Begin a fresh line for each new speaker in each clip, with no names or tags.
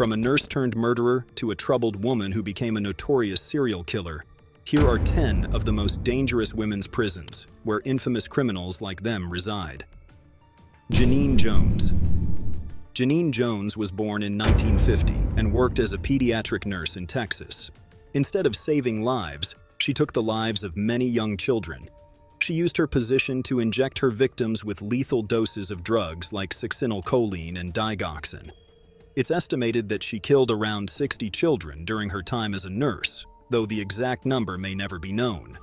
From a nurse-turned-murderer to a troubled woman who became a notorious serial killer, here are 10 of the most dangerous women's prisons, where infamous criminals like them reside. Genene Jones. Genene Jones was born in 1950 and worked as a pediatric nurse in Texas. Instead of saving lives, she took the lives of many young children. She used her position to inject her victims with lethal doses of drugs like succinylcholine and digoxin. It's estimated that she killed around 60 children during her time as a nurse, though the exact number may never be known.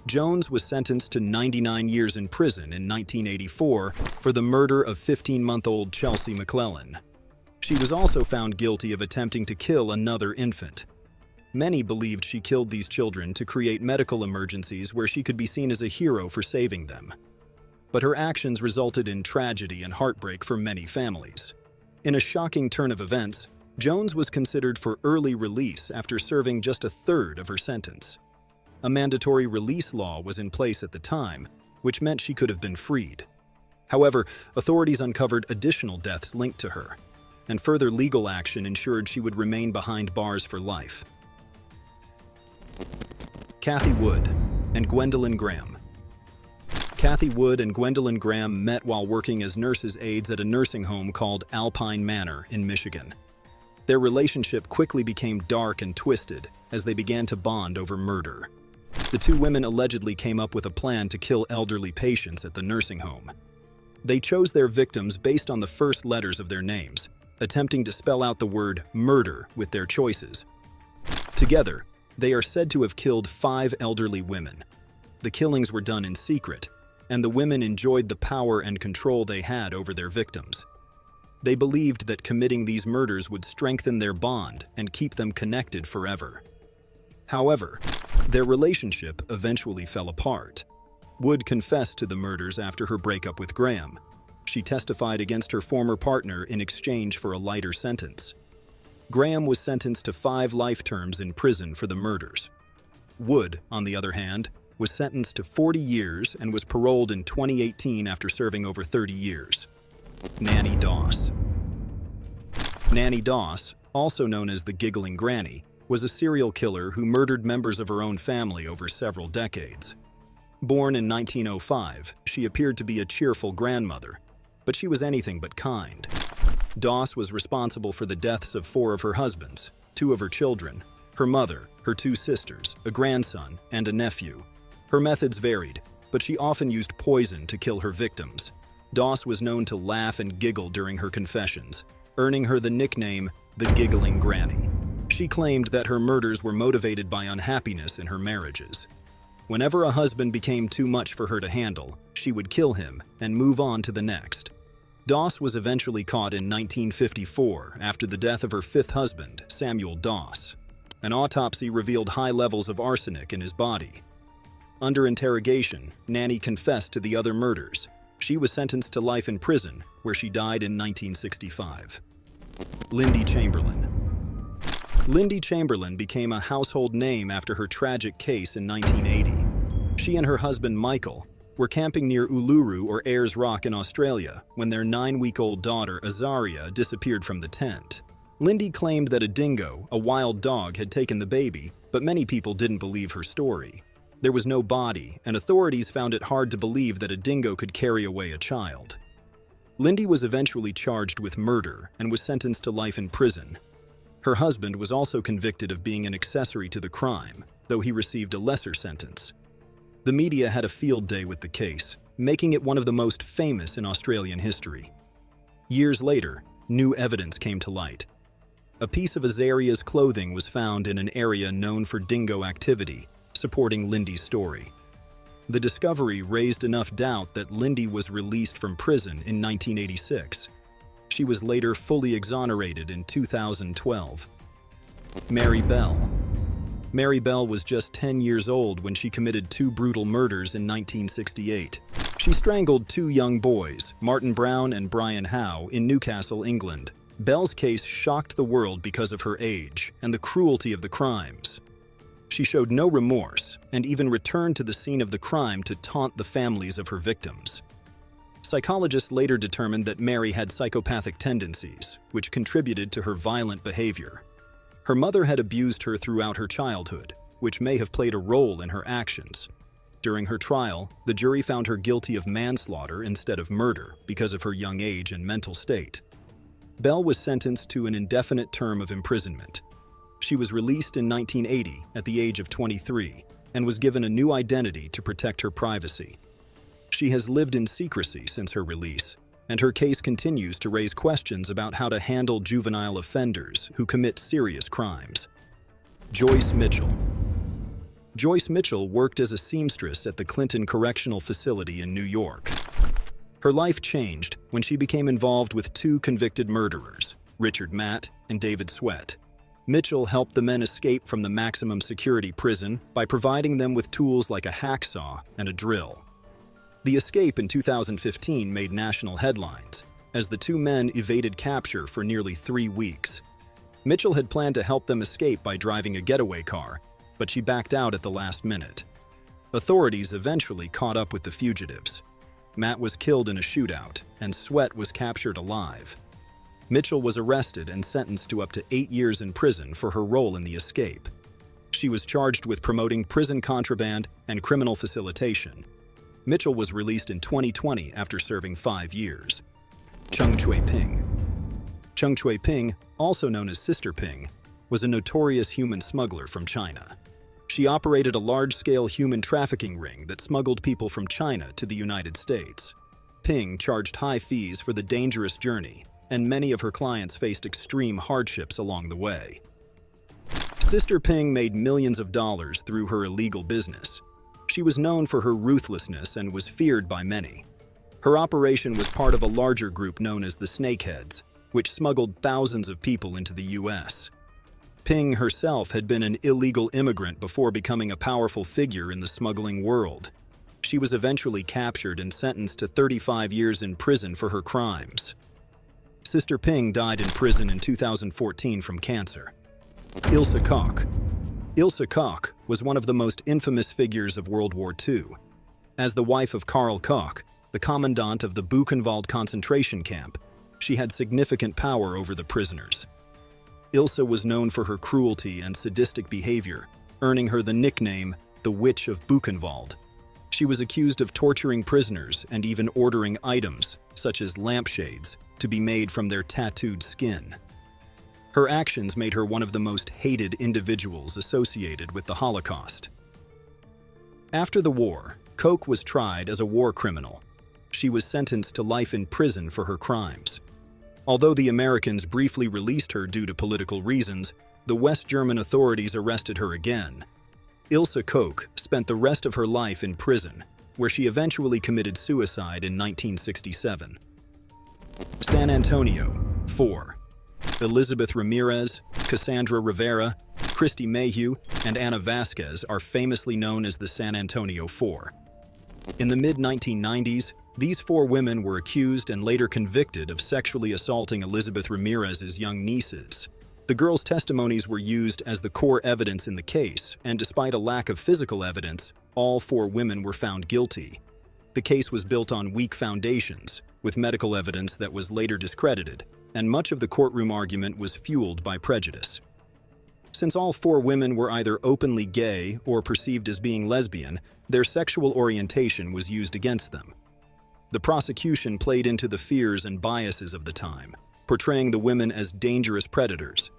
Jones was sentenced to 99 years in prison in 1984 for the murder of 15-month-old Chelsea McClellan. She was also found guilty of attempting to kill another infant. Many believed she killed these children to create medical emergencies where she could be seen as a hero for saving them. But her actions resulted in tragedy and heartbreak for many families. In a shocking turn of events, Jones was considered for early release after serving just a third of her sentence. A mandatory release law was in place at the time, which meant she could have been freed. However, authorities uncovered additional deaths linked to her, and further legal action ensured she would remain behind bars for life. Cathy Wood and Gwendolyn Graham. Cathy Wood and Gwendolyn Graham met while working as nurses' aides at a nursing home called Alpine Manor in Michigan. Their relationship quickly became dark and twisted as they began to bond over murder. The two women allegedly came up with a plan to kill elderly patients at the nursing home. They chose their victims based on the first letters of their names, attempting to spell out the word murder with their choices. Together, they are said to have killed 5 elderly women. The killings were done in secret, and the women enjoyed the power and control they had over their victims. They believed that committing these murders would strengthen their bond and keep them connected forever. However, their relationship eventually fell apart. Wood confessed to the murders after her breakup with Graham. She testified against her former partner in exchange for a lighter sentence. Graham was sentenced to 5 life terms in prison for the murders. Wood, on the other hand, was sentenced to 40 years and was paroled in 2018 after serving over 30 years. Nanny Doss. Nanny Doss, also known as the Giggling Granny, was a serial killer who murdered members of her own family over several decades. Born in 1905, she appeared to be a cheerful grandmother, but she was anything but kind. Doss was responsible for the deaths of 4 of her husbands, 2 of her children, her mother, her 2 sisters, a grandson, and a nephew. Her methods varied, but she often used poison to kill her victims. Doss was known to laugh and giggle during her confessions, earning her the nickname the Giggling Granny. She claimed that her murders were motivated by unhappiness in her marriages. Whenever a husband became too much for her to handle, she would kill him and move on to the next. Doss was eventually caught in 1954 after the death of her 5th husband, Samuel Doss. An autopsy revealed high levels of arsenic in his body. Under interrogation, Nanny confessed to the other murders. She was sentenced to life in prison, where she died in 1965. Lindy Chamberlain. Lindy Chamberlain became a household name after her tragic case in 1980. She and her husband, Michael, were camping near Uluru or Ayers Rock in Australia when their 9-week-old daughter, Azaria, disappeared from the tent. Lindy claimed that a dingo, a wild dog, had taken the baby, but many people didn't believe her story. There was no body, and authorities found it hard to believe that a dingo could carry away a child. Lindy was eventually charged with murder and was sentenced to life in prison. Her husband was also convicted of being an accessory to the crime, though he received a lesser sentence. The media had a field day with the case, making it one of the most famous in Australian history. Years later, new evidence came to light. A piece of Azaria's clothing was found in an area known for dingo activity, supporting Lindy's story. The discovery raised enough doubt that Lindy was released from prison in 1986. She was later fully exonerated in 2012. Mary Bell. Mary Bell was just 10 years old when she committed 2 brutal murders in 1968. She strangled 2 young boys, Martin Brown and Brian Howe, in Newcastle, England. Bell's case shocked the world because of her age and the cruelty of the crimes. She showed no remorse and even returned to the scene of the crime to taunt the families of her victims. Psychologists later determined that Mary had psychopathic tendencies, which contributed to her violent behavior. Her mother had abused her throughout her childhood, which may have played a role in her actions. During her trial, the jury found her guilty of manslaughter instead of murder because of her young age and mental state. Bell was sentenced to an indefinite term of imprisonment. She was released in 1980 at the age of 23 and was given a new identity to protect her privacy. She has lived in secrecy since her release, and her case continues to raise questions about how to handle juvenile offenders who commit serious crimes. Joyce Mitchell. Joyce Mitchell worked as a seamstress at the Clinton Correctional Facility in New York. Her life changed when she became involved with two convicted murderers, Richard Matt and David Sweat. Mitchell helped the men escape from the maximum security prison by providing them with tools like a hacksaw and a drill. The escape in 2015 made national headlines, as the two men evaded capture for nearly 3 weeks. Mitchell had planned to help them escape by driving a getaway car, but she backed out at the last minute. Authorities eventually caught up with the fugitives. Matt was killed in a shootout, and Sweat was captured alive. Mitchell was arrested and sentenced to up to 8 years in prison for her role in the escape. She was charged with promoting prison contraband and criminal facilitation. Mitchell was released in 2020 after serving 5 years. Chung Chui-ping. Chung Chui-ping, also known as Sister Ping, was a notorious human smuggler from China. She operated a large-scale human trafficking ring that smuggled people from China to the United States. Ping charged high fees for the dangerous journey, and many of her clients faced extreme hardships along the way. Sister Ping made millions of dollars through her illegal business. She was known for her ruthlessness and was feared by many. Her operation was part of a larger group known as the Snakeheads, which smuggled thousands of people into the U.S. Ping herself had been an illegal immigrant before becoming a powerful figure in the smuggling world. She was eventually captured and sentenced to 35 years in prison for her crimes. Sister Ping died in prison in 2014 from cancer. Ilse Koch. Ilse Koch was one of the most infamous figures of World War II. As the wife of Karl Koch, the commandant of the Buchenwald concentration camp, she had significant power over the prisoners. Ilse was known for her cruelty and sadistic behavior, earning her the nickname the Witch of Buchenwald. She was accused of torturing prisoners and even ordering items, such as lampshades, to be made from their tattooed skin. Her actions made her one of the most hated individuals associated with the Holocaust. After the war, Koch was tried as a war criminal. She was sentenced to life in prison for her crimes. Although the Americans briefly released her due to political reasons, the West German authorities arrested her again. Ilse Koch spent the rest of her life in prison, where she eventually committed suicide in 1967. San Antonio, 4. Elizabeth Ramirez, Cassandra Rivera, Christy Mayhew, and Ana Vasquez are famously known as the San Antonio Four. In the mid-1990s, these 4 women were accused and later convicted of sexually assaulting Elizabeth Ramirez's young nieces. The girls' testimonies were used as the core evidence in the case, and despite a lack of physical evidence, all 4 women were found guilty. The case was built on weak foundations, with medical evidence that was later discredited, and much of the courtroom argument was fueled by prejudice. Since all 4 women were either openly gay or perceived as being lesbian, their sexual orientation was used against them. The prosecution played into the fears and biases of the time, portraying the women as dangerous predators.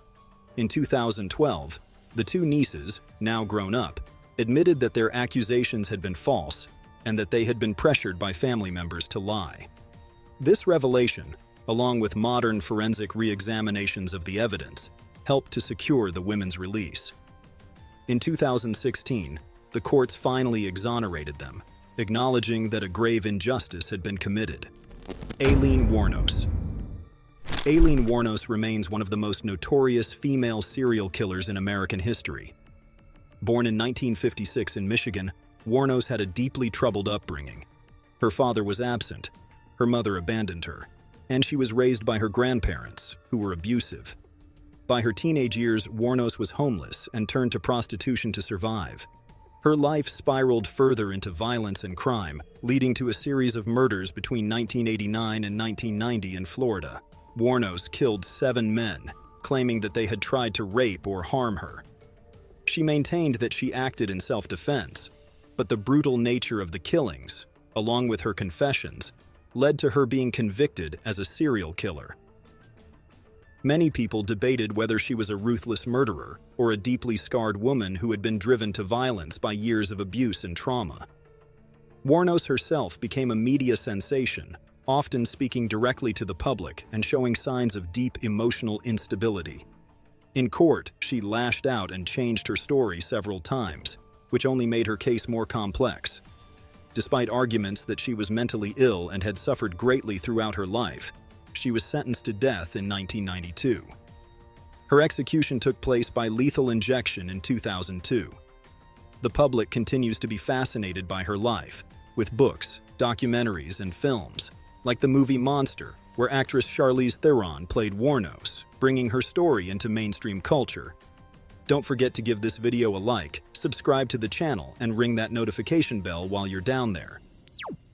In 2012, the 2 nieces, now grown up, admitted that their accusations had been false and that they had been pressured by family members to lie. This revelation, along with modern forensic re-examinations of the evidence, helped to secure the women's release. In 2016, the courts finally exonerated them, acknowledging that a grave injustice had been committed. Aileen Wuornos. Aileen Wuornos remains one of the most notorious female serial killers in American history. Born in 1956 in Michigan, Wuornos had a deeply troubled upbringing. Her father was absent, her mother abandoned her, and she was raised by her grandparents, who were abusive. By her teenage years, Wuornos was homeless and turned to prostitution to survive. Her life spiraled further into violence and crime, leading to a series of murders between 1989 and 1990 in Florida. Wuornos killed 7 men, claiming that they had tried to rape or harm her. She maintained that she acted in self-defense, but the brutal nature of the killings, along with her confessions, led to her being convicted as a serial killer. Many people debated whether she was a ruthless murderer or a deeply scarred woman who had been driven to violence by years of abuse and trauma. Wuornos herself became a media sensation, often speaking directly to the public and showing signs of deep emotional instability. In court, she lashed out and changed her story several times, which only made her case more complex. Despite arguments that she was mentally ill and had suffered greatly throughout her life, she was sentenced to death in 1992. Her execution took place by lethal injection in 2002. The public continues to be fascinated by her life, with books, documentaries, and films, like the movie Monster, where actress Charlize Theron played Wuornos, bringing her story into mainstream culture. Don't forget to give this video a like, subscribe to the channel, and ring that notification bell while you're down there.